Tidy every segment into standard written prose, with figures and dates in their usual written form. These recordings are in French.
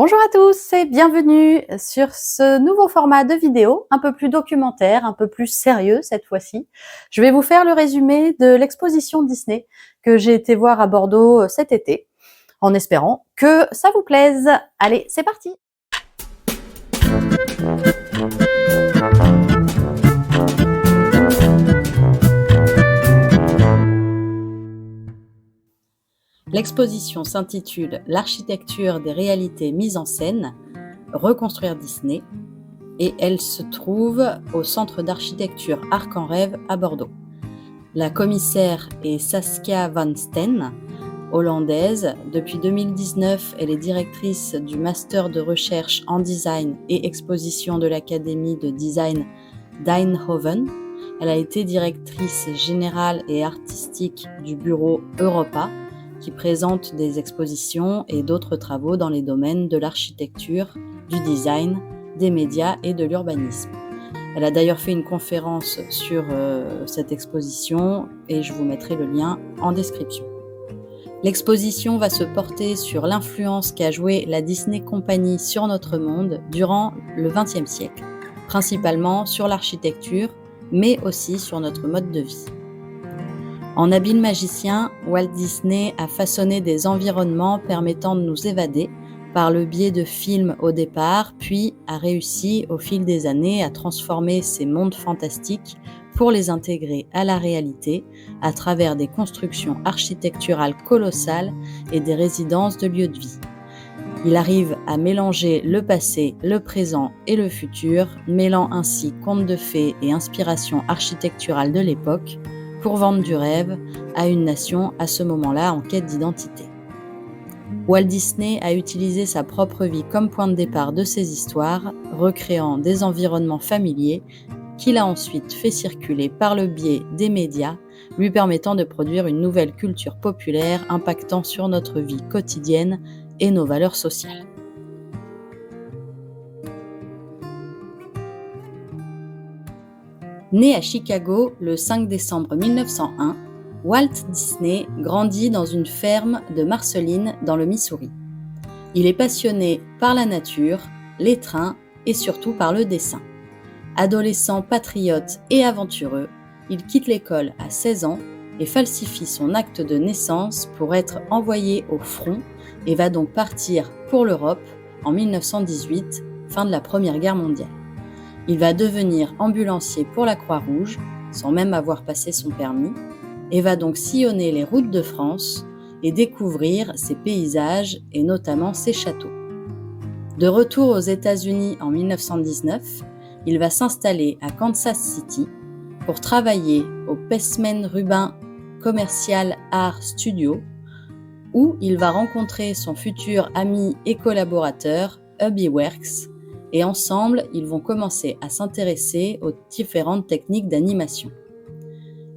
Bonjour à tous et bienvenue sur ce nouveau format de vidéo, un peu plus documentaire, un peu plus sérieux cette fois-ci. Je vais vous faire le résumé de l'exposition Disney que j'ai été voir à Bordeaux cet été, en espérant que ça vous plaise. Allez, c'est parti! L'exposition s'intitule L'architecture des réalités mises en scène, reconstruire Disney, et elle se trouve au Centre d'architecture Arc en Rêve à Bordeaux. La commissaire est Saskia van Steen, hollandaise. Depuis 2019, elle est directrice du master de recherche en design et exposition de l'Académie de design d'Eindhoven. Elle a été directrice générale et artistique du bureau Europa, qui présente des expositions et d'autres travaux dans les domaines de l'architecture, du design, des médias et de l'urbanisme. Elle a d'ailleurs fait une conférence sur cette exposition et je vous mettrai le lien en description. L'exposition va se porter sur l'influence qu'a jouée la Disney Company sur notre monde durant le XXe siècle, principalement sur l'architecture, mais aussi sur notre mode de vie. En habile magicien, Walt Disney a façonné des environnements permettant de nous évader par le biais de films au départ, puis a réussi au fil des années à transformer ces mondes fantastiques pour les intégrer à la réalité à travers des constructions architecturales colossales et des résidences de lieux de vie. Il arrive à mélanger le passé, le présent et le futur, mêlant ainsi contes de fées et inspiration architecturale de l'époque, pour vendre du rêve à une nation à ce moment-là en quête d'identité. Walt Disney a utilisé sa propre vie comme point de départ de ses histoires, recréant des environnements familiers qu'il a ensuite fait circuler par le biais des médias, lui permettant de produire une nouvelle culture populaire impactant sur notre vie quotidienne et nos valeurs sociales. Né à Chicago le 5 décembre 1901, Walt Disney grandit dans une ferme de Marceline dans le Missouri. Il est passionné par la nature, les trains et surtout par le dessin. Adolescent patriote et aventureux, il quitte l'école à 16 ans et falsifie son acte de naissance pour être envoyé au front et va donc partir pour l'Europe en 1918, fin de la Première Guerre mondiale. Il va devenir ambulancier pour la Croix-Rouge, sans même avoir passé son permis, et va donc sillonner les routes de France et découvrir ses paysages et notamment ses châteaux. De retour aux États-Unis en 1919, il va s'installer à Kansas City pour travailler au Paceman Rubin Commercial Art Studio, où il va rencontrer son futur ami et collaborateur Hubby Works, et ensemble, ils vont commencer à s'intéresser aux différentes techniques d'animation.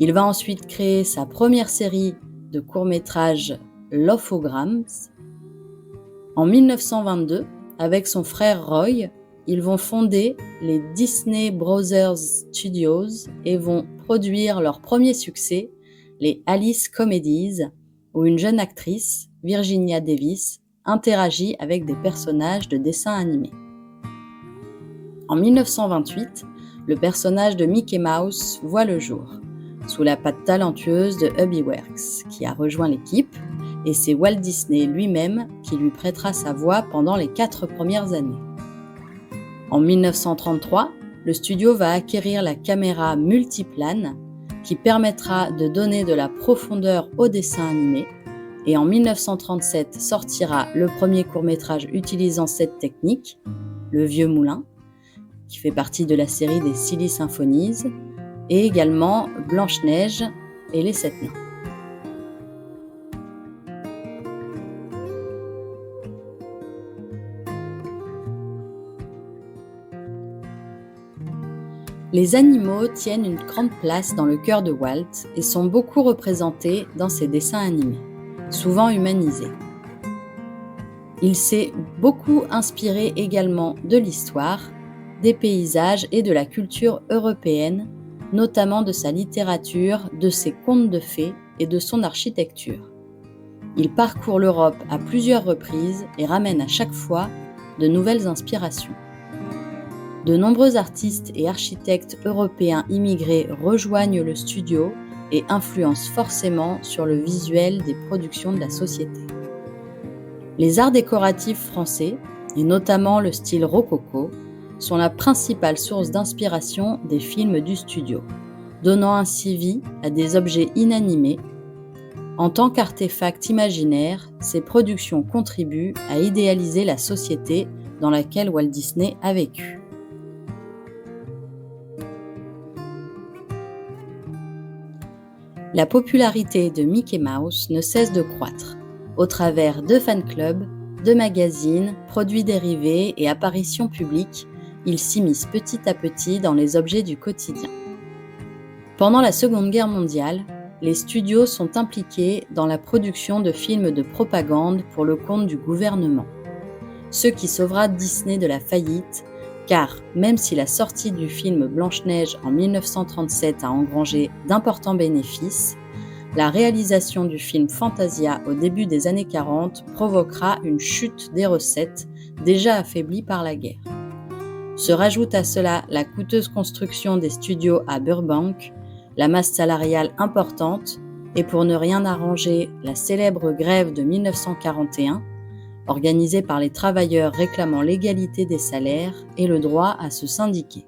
Il va ensuite créer sa première série de courts-métrages Lofograms. En 1922, avec son frère Roy, ils vont fonder les Disney Brothers Studios et vont produire leur premier succès, les Alice Comedies, où une jeune actrice, Virginia Davis, interagit avec des personnages de dessins animés. En 1928, le personnage de Mickey Mouse voit le jour, sous la patte talentueuse de Hubby Works, qui a rejoint l'équipe, et c'est Walt Disney lui-même qui lui prêtera sa voix pendant les 4 premières années. En 1933, le studio va acquérir la caméra multiplane, qui permettra de donner de la profondeur au dessin animé, et en 1937 sortira le premier court-métrage utilisant cette technique, Le Vieux Moulin, qui fait partie de la série des Silly Symphonies, et également Blanche-Neige et les 7 nains. Les animaux tiennent une grande place dans le cœur de Walt et sont beaucoup représentés dans ses dessins animés, souvent humanisés. Il s'est beaucoup inspiré également de l'histoire, des paysages et de la culture européenne, notamment de sa littérature, de ses contes de fées et de son architecture. Il parcourt l'Europe à plusieurs reprises et ramène à chaque fois de nouvelles inspirations. De nombreux artistes et architectes européens immigrés rejoignent le studio et influencent forcément sur le visuel des productions de la société. Les arts décoratifs français, et notamment le style rococo, sont la principale source d'inspiration des films du studio, donnant ainsi vie à des objets inanimés. En tant qu'artefacts imaginaires, ces productions contribuent à idéaliser la société dans laquelle Walt Disney a vécu. La popularité de Mickey Mouse ne cesse de croître, au travers de fan-clubs, de magazines, produits dérivés et apparitions publiques. Il s'immisce petit à petit dans les objets du quotidien. Pendant la Seconde Guerre mondiale, les studios sont impliqués dans la production de films de propagande pour le compte du gouvernement, ce qui sauvera Disney de la faillite, car même si la sortie du film Blanche-Neige en 1937 a engrangé d'importants bénéfices, la réalisation du film Fantasia au début des années 40 provoquera une chute des recettes déjà affaiblies par la guerre. Se rajoute à cela la coûteuse construction des studios à Burbank, la masse salariale importante et pour ne rien arranger, la célèbre grève de 1941, organisée par les travailleurs réclamant l'égalité des salaires et le droit à se syndiquer.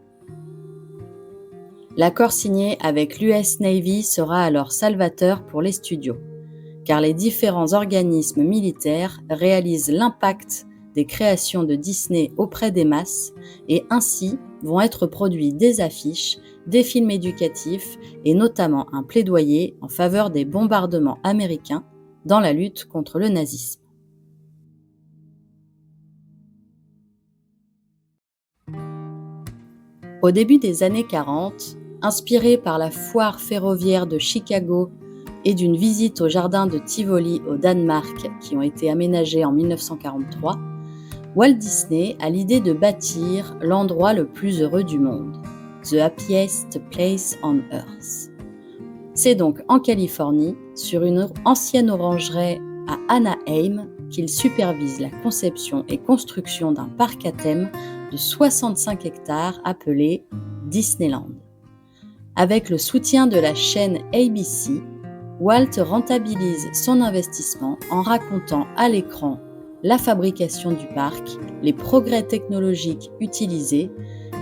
L'accord signé avec l'US Navy sera alors salvateur pour les studios, car les différents organismes militaires réalisent l'impact des créations de Disney auprès des masses et ainsi vont être produits des affiches, des films éducatifs et notamment un plaidoyer en faveur des bombardements américains dans la lutte contre le nazisme. Au début des années 40, inspiré par la foire ferroviaire de Chicago et d'une visite au jardin de Tivoli au Danemark qui ont été aménagés en 1943, Walt Disney a l'idée de bâtir l'endroit le plus heureux du monde, The Happiest Place on Earth. C'est donc en Californie, sur une ancienne orangerie à Anaheim, qu'il supervise la conception et construction d'un parc à thème de 65 hectares appelé Disneyland. Avec le soutien de la chaîne ABC, Walt rentabilise son investissement en racontant à l'écran la fabrication du parc, les progrès technologiques utilisés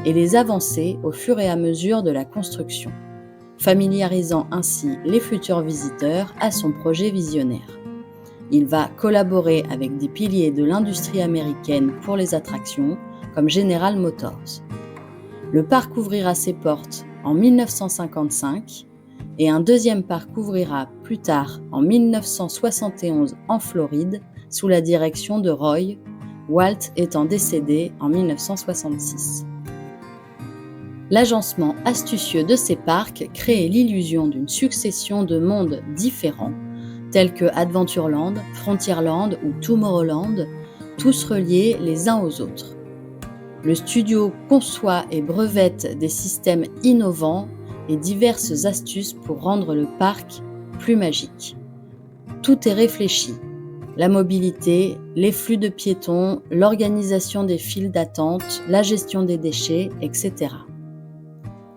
et les avancées au fur et à mesure de la construction, familiarisant ainsi les futurs visiteurs à son projet visionnaire. Il va collaborer avec des piliers de l'industrie américaine pour les attractions, comme General Motors. Le parc ouvrira ses portes en 1955 et un deuxième parc ouvrira plus tard en 1971 en Floride sous la direction de Roy, Walt étant décédé en 1966. L'agencement astucieux de ces parcs crée l'illusion d'une succession de mondes différents, tels que Adventureland, Frontierland ou Tomorrowland, tous reliés les uns aux autres. Le studio conçoit et brevette des systèmes innovants et diverses astuces pour rendre le parc plus magique. Tout est réfléchi. La mobilité, les flux de piétons, l'organisation des files d'attente, la gestion des déchets, etc.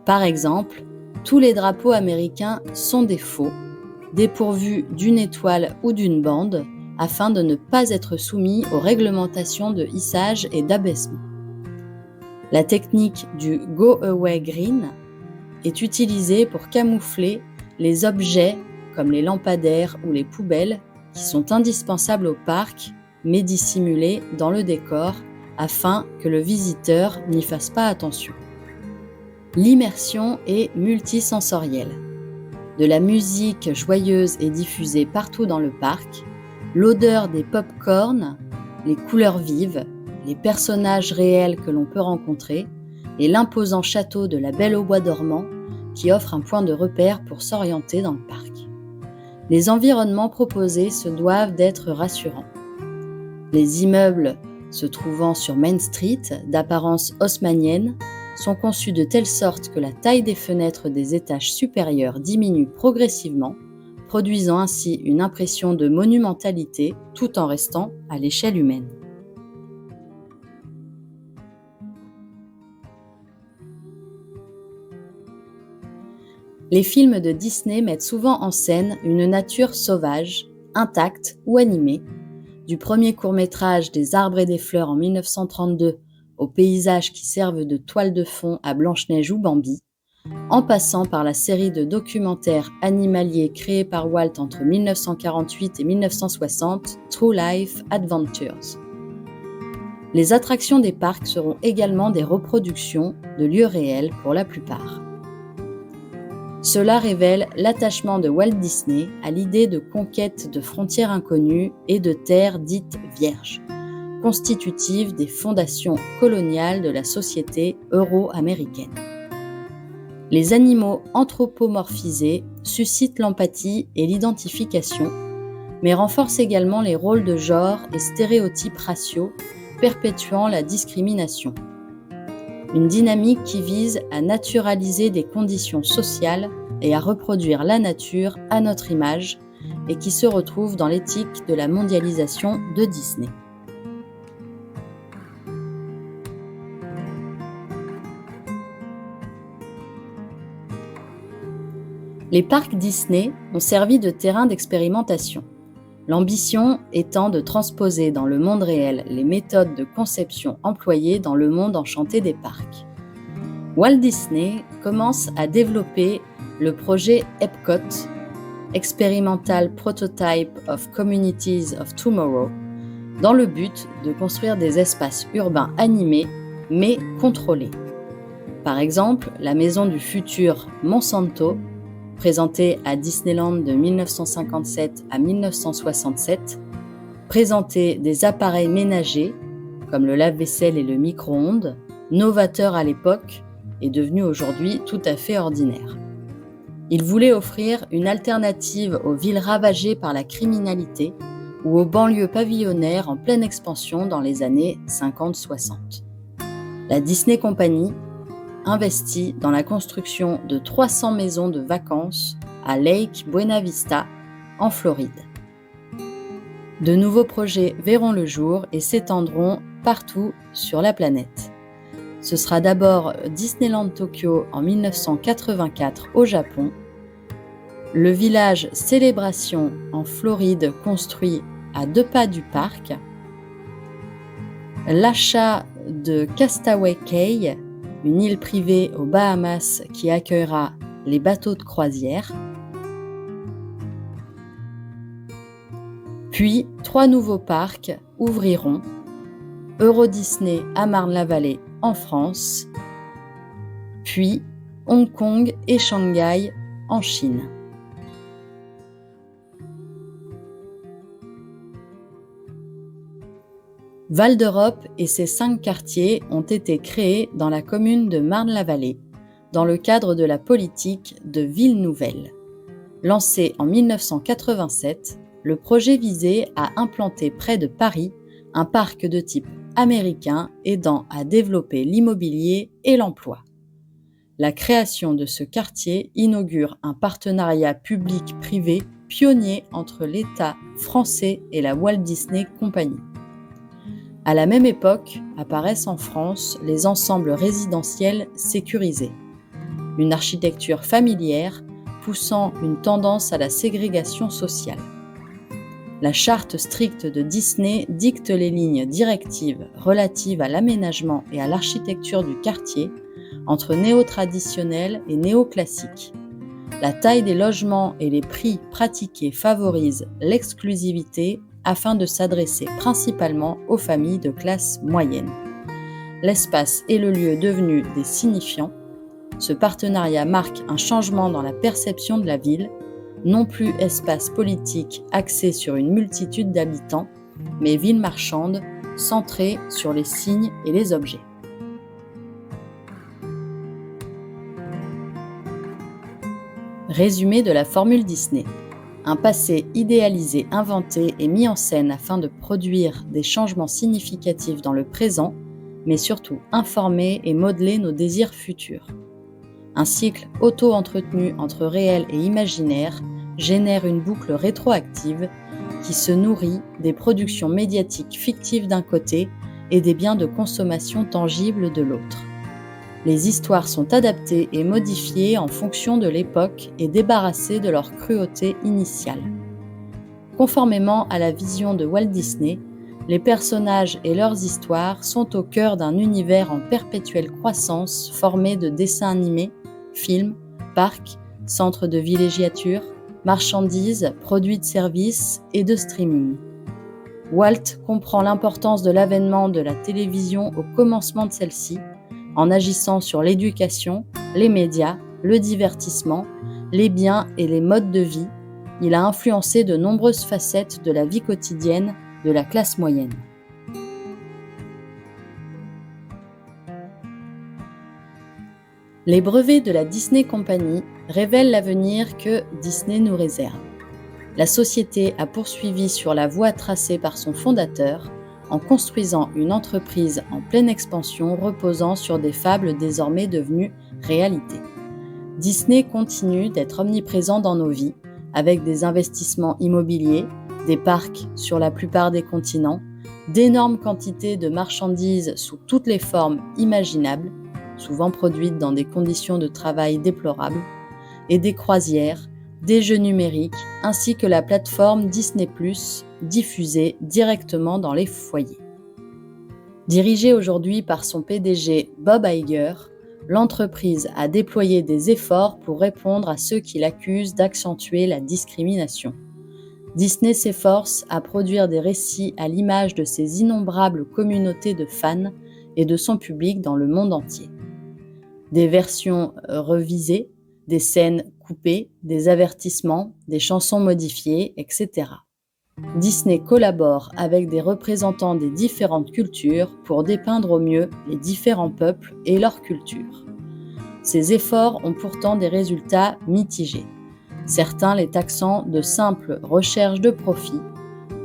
Par exemple, tous les drapeaux américains sont des faux, dépourvus d'une étoile ou d'une bande, afin de ne pas être soumis aux réglementations de hissage et d'abaissement. La technique du Go Away Green est utilisée pour camoufler les objets comme les lampadaires ou les poubelles qui sont indispensables au parc mais dissimulés dans le décor afin que le visiteur n'y fasse pas attention. L'immersion est multisensorielle. De la musique joyeuse est diffusée partout dans le parc, l'odeur des pop-corn, les couleurs vives, les personnages réels que l'on peut rencontrer et l'imposant château de la Belle au bois dormant qui offre un point de repère pour s'orienter dans le parc. Les environnements proposés se doivent d'être rassurants. Les immeubles se trouvant sur Main Street, d'apparence haussmannienne, sont conçus de telle sorte que la taille des fenêtres des étages supérieurs diminue progressivement, produisant ainsi une impression de monumentalité tout en restant à l'échelle humaine. Les films de Disney mettent souvent en scène une nature sauvage, intacte ou animée, du premier court-métrage des Arbres et des Fleurs en 1932 aux paysages qui servent de toile de fond à Blanche-Neige ou Bambi, en passant par la série de documentaires animaliers créés par Walt entre 1948 et 1960, True Life Adventures. Les attractions des parcs seront également des reproductions de lieux réels pour la plupart. Cela révèle l'attachement de Walt Disney à l'idée de conquête de frontières inconnues et de terres dites vierges, constitutives des fondations coloniales de la société euro-américaine. Les animaux anthropomorphisés suscitent l'empathie et l'identification, mais renforcent également les rôles de genre et stéréotypes raciaux, perpétuant la discrimination. Une dynamique qui vise à naturaliser des conditions sociales et à reproduire la nature à notre image et qui se retrouve dans l'éthique de la mondialisation de Disney. Les parcs Disney ont servi de terrain d'expérimentation, l'ambition étant de transposer dans le monde réel les méthodes de conception employées dans le monde enchanté des parcs. Walt Disney commence à développer le projet Epcot, Experimental Prototype of Communities of Tomorrow, dans le but de construire des espaces urbains animés mais contrôlés. Par exemple, la maison du futur Monsanto, présentée à Disneyland de 1957 à 1967, présentait des appareils ménagers, comme le lave-vaisselle et le micro-ondes, novateurs à l'époque et devenus aujourd'hui tout à fait ordinaires. Il voulait offrir une alternative aux villes ravagées par la criminalité ou aux banlieues pavillonnaires en pleine expansion dans les années 50-60. La Disney Company investit dans la construction de 300 maisons de vacances à Lake Buena Vista, en Floride. De nouveaux projets verront le jour et s'étendront partout sur la planète. Ce sera d'abord Disneyland Tokyo en 1984 au Japon, le village Célébration en Floride construit à 2 pas du parc, l'achat de Castaway Cay, une île privée aux Bahamas qui accueillera les bateaux de croisière. Puis, 3 nouveaux parcs ouvriront, Euro Disney à Marne-la-Vallée en France, puis Hong Kong et Shanghai en Chine. Val d'Europe et ses 5 quartiers ont été créés dans la commune de Marne-la-Vallée, dans le cadre de la politique de Ville Nouvelle. Lancé en 1987, le projet visait à implanter près de Paris un parc de type américain aidant à développer l'immobilier et l'emploi. La création de ce quartier inaugure un partenariat public-privé pionnier entre l'État français et la Walt Disney Company. À la même époque, apparaissent en France les ensembles résidentiels sécurisés, une architecture familière poussant une tendance à la ségrégation sociale. La charte stricte de Disney dicte les lignes directives relatives à l'aménagement et à l'architecture du quartier entre néo-traditionnel et néo-classique. La taille des logements et les prix pratiqués favorisent l'exclusivité afin de s'adresser principalement aux familles de classe moyenne. L'espace est le lieu devenu des signifiants. Ce partenariat marque un changement dans la perception de la ville, non plus espace politique axé sur une multitude d'habitants, mais ville marchande centrée sur les signes et les objets. Résumé de la formule Disney. Un passé idéalisé, inventé et mis en scène afin de produire des changements significatifs dans le présent, mais surtout informer et modeler nos désirs futurs. Un cycle auto-entretenu entre réel et imaginaire génère une boucle rétroactive qui se nourrit des productions médiatiques fictives d'un côté et des biens de consommation tangibles de l'autre. Les histoires sont adaptées et modifiées en fonction de l'époque et débarrassées de leur cruauté initiale. Conformément à la vision de Walt Disney, les personnages et leurs histoires sont au cœur d'un univers en perpétuelle croissance formé de dessins animés, films, parcs, centres de villégiature, marchandises, produits de services et de streaming. Walt comprend l'importance de l'avènement de la télévision au commencement de celle-ci, en agissant sur l'éducation, les médias, le divertissement, les biens et les modes de vie. Il a influencé de nombreuses facettes de la vie quotidienne de la classe moyenne. Les brevets de la Disney Company révèlent l'avenir que Disney nous réserve. La société a poursuivi sur la voie tracée par son fondateur, en construisant une entreprise en pleine expansion reposant sur des fables désormais devenues réalité. Disney continue d'être omniprésent dans nos vies, avec des investissements immobiliers, des parcs sur la plupart des continents, d'énormes quantités de marchandises sous toutes les formes imaginables, souvent produites dans des conditions de travail déplorables, et des croisières, des jeux numériques, ainsi que la plateforme Disney+, diffusée directement dans les foyers. Dirigée aujourd'hui par son PDG Bob Iger, l'entreprise a déployé des efforts pour répondre à ceux qui l'accusent d'accentuer la discrimination. Disney s'efforce à produire des récits à l'image de ses innombrables communautés de fans et de son public dans le monde entier. Des versions revisées, des scènes coupées, des avertissements, des chansons modifiées, etc. Disney collabore avec des représentants des différentes cultures pour dépeindre au mieux les différents peuples et leurs cultures. Ces efforts ont pourtant des résultats mitigés, certains les taxant de simple recherche de profit,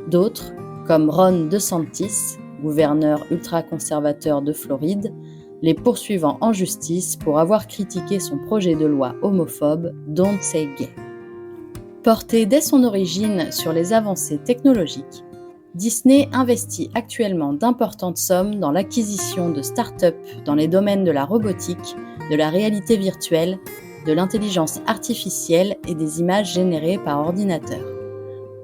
d'autres, comme Ron DeSantis, gouverneur ultra-conservateur de Floride, les poursuivant en justice pour avoir critiqué son projet de loi homophobe Don't Say Gay. Porté dès son origine sur les avancées technologiques, Disney investit actuellement d'importantes sommes dans l'acquisition de start-up dans les domaines de la robotique, de la réalité virtuelle, de l'intelligence artificielle et des images générées par ordinateur.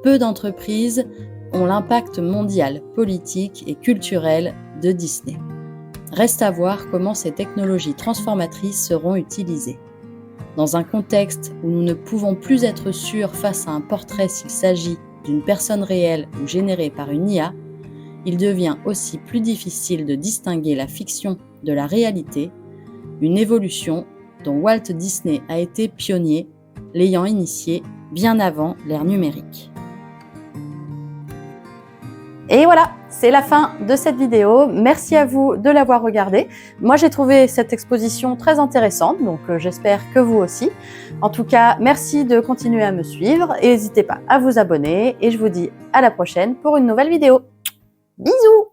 Peu d'entreprises ont l'impact mondial, politique et culturel de Disney. Reste à voir comment ces technologies transformatrices seront utilisées. Dans un contexte où nous ne pouvons plus être sûrs face à un portrait s'il s'agit d'une personne réelle ou générée par une IA, il devient aussi plus difficile de distinguer la fiction de la réalité, une évolution dont Walt Disney a été pionnier, l'ayant initié bien avant l'ère numérique. Et voilà, c'est la fin de cette vidéo. Merci à vous de l'avoir regardée. Moi, j'ai trouvé cette exposition très intéressante, donc j'espère que vous aussi. En tout cas, merci de continuer à me suivre et n'hésitez pas à vous abonner. Et je vous dis à la prochaine pour une nouvelle vidéo. Bisous!